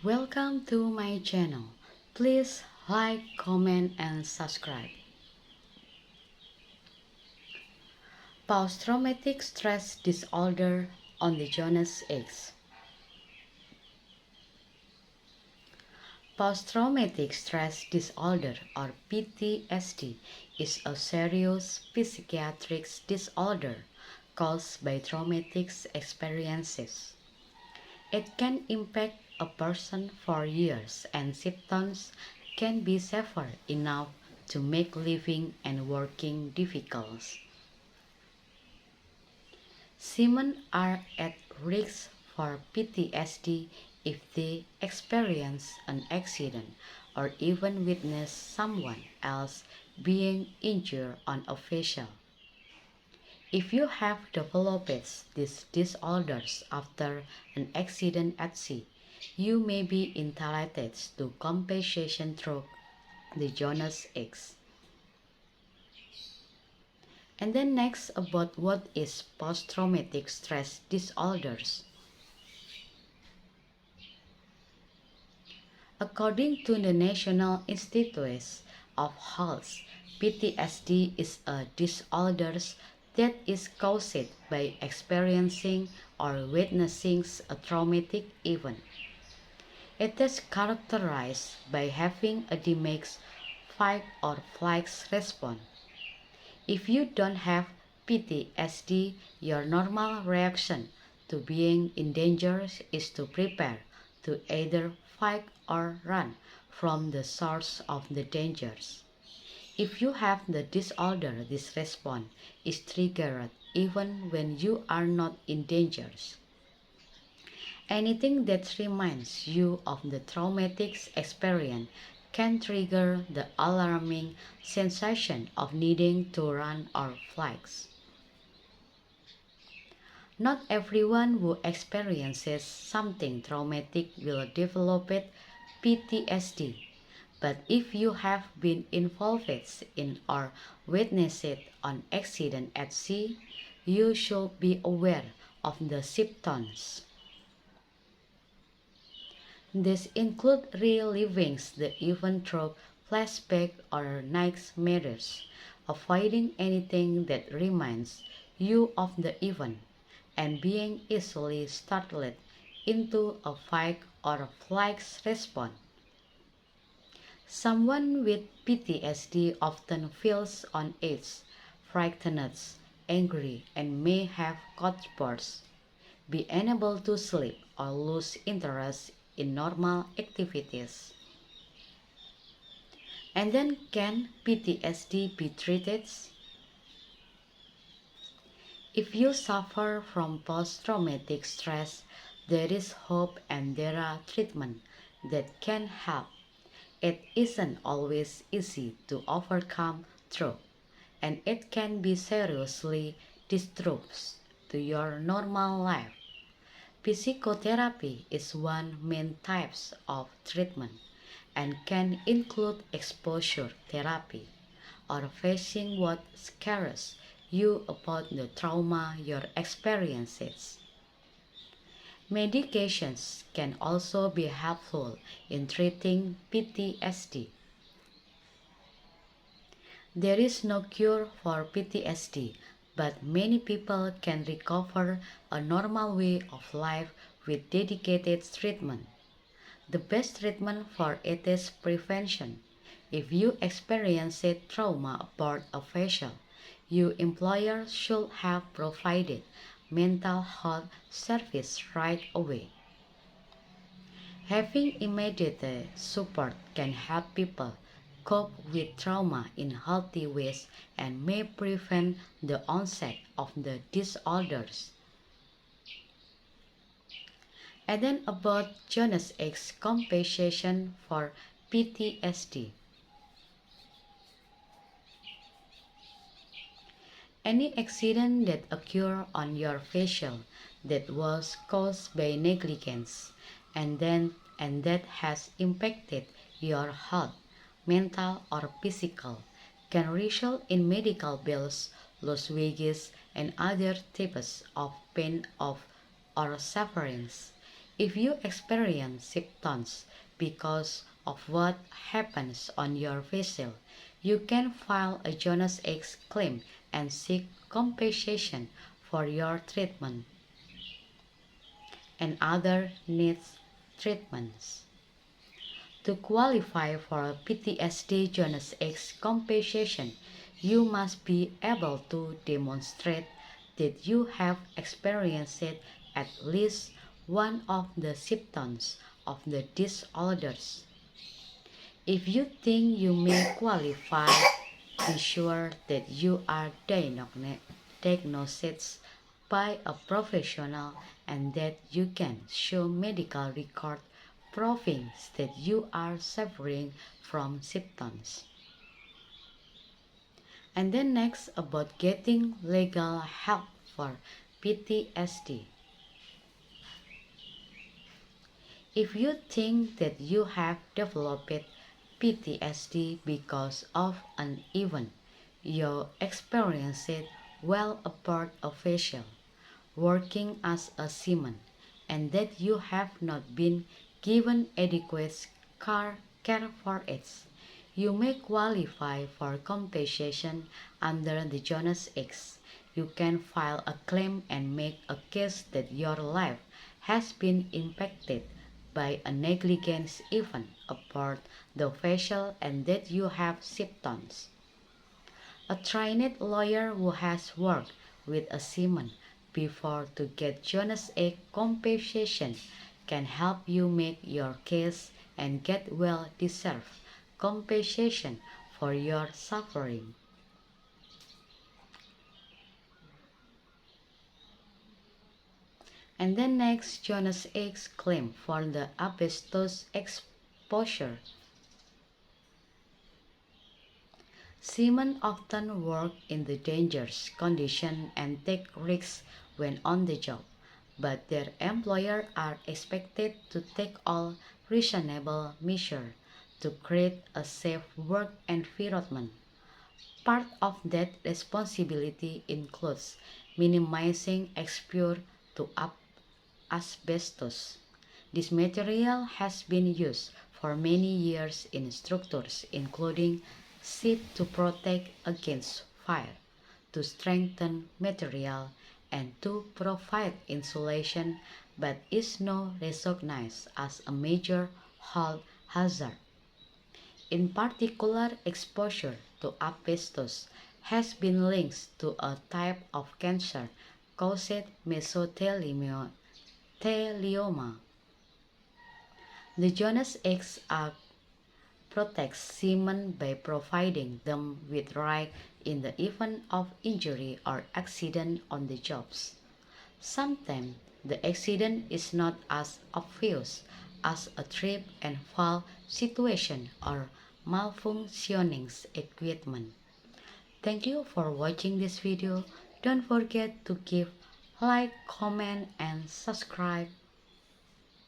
Welcome to my channel. Please like, comment, and subscribe. Post-traumatic stress disorder on the Jonas X. Post-traumatic stress disorder or PTSD is a serious psychiatric disorder caused by traumatic experiences. It can impact a person for years, and symptoms can be severe enough to make living and working difficult. Women are at risk for PTSD if they experience an accident or even witness someone else being injured on a vessel. If you have developed these disorders after an accident at sea, you may be entitled to compensation through the Jonas X. And then next about what is post-traumatic stress disorders. According to the National Institutes of Health, PTSD is a disorder that is caused by experiencing or witnessing a traumatic event. It is characterized by having a diminished fight or flight response. If you don't have PTSD, your normal reaction to being in danger is to prepare to either fight or run from the source of the dangers. If you have the disorder, this response is triggered even when you are not in danger. Anything that reminds you of the traumatic experience can trigger the alarming sensation of needing to run or flight. Not everyone who experiences something traumatic will develop PTSD, but if you have been involved in or witnessed an accident at sea, you should be aware of the symptoms. These include reliving the event through flashback or nightmares, avoiding anything that reminds you of the event, and being easily startled into a fight or flight response. Someone with PTSD often feels on edge, frightened, angry, and may have outbursts, be unable to sleep, or lose interest in normal activities. And then, can PTSD be treated? If you suffer from post-traumatic stress, there is hope and there are treatments that can help. It isn't always easy to overcome through, and it can be seriously disruptive to your normal life. Psychotherapy is one main type of treatment and can include exposure therapy or facing what scares you about the trauma your experiences. Medications can also be helpful in treating PTSD. There is no cure for PTSD, but many people can recover a normal way of life with dedicated treatment. The best treatment for it is prevention. If you experience trauma aboard a vessel, your employer should have provided mental health service right away. Having immediate support can help people cope with trauma in healthy ways and may prevent the onset of the disorders. And then about Jonas X compensation for PTSD. Any accident that occurred on your vessel that was caused by negligence and that has impacted your health, mental or physical, can result in medical bills, lost wages, and other types of pain or sufferings. If you experience symptoms because of what happens on your vessel, you can file a Jonas X claim and seek compensation for your treatment and other needs treatments. To qualify for PTSD Jonas X compensation, you must be able to demonstrate that you have experienced at least one of the symptoms of the disorders. If you think you may qualify, be sure that you are diagnosed by a professional and that you can show medical record proving that you are suffering from symptoms. And then next about getting legal help for PTSD. If you think that you have developed PTSD because of an event you experienced while aboard a vessel, working as a seaman, and that you have not been given adequate care for it, you may qualify for compensation under the Jonas X. You can file a claim and make a case that your life has been impacted by a negligence event aboard the vessel and that you have symptoms. A trained lawyer who has worked with a seaman before to get Jonas X compensation can help you make your case and get well-deserved compensation for your suffering. And then next, Jonas X claim for the asbestos exposure. Seamen often work in the dangerous conditions and take risks when on the job, but their employers are expected to take all reasonable measures to create a safe work environment. Part of that responsibility includes minimizing exposure to asbestos. This material has been used for many years in structures including ships to protect against fire, to strengthen material, and to provide insulation, but is now recognized as a major health hazard. In particular, exposure to asbestos has been linked to a type of cancer called mesothelioma. The Jonas X Act protects seamen by providing them with rights in the event of injury or accident on the jobs. Sometimes the accident is not as obvious as a trip and fall situation or malfunctioning equipment. Thank you for watching this video. Don't forget to give like, comment, and subscribe.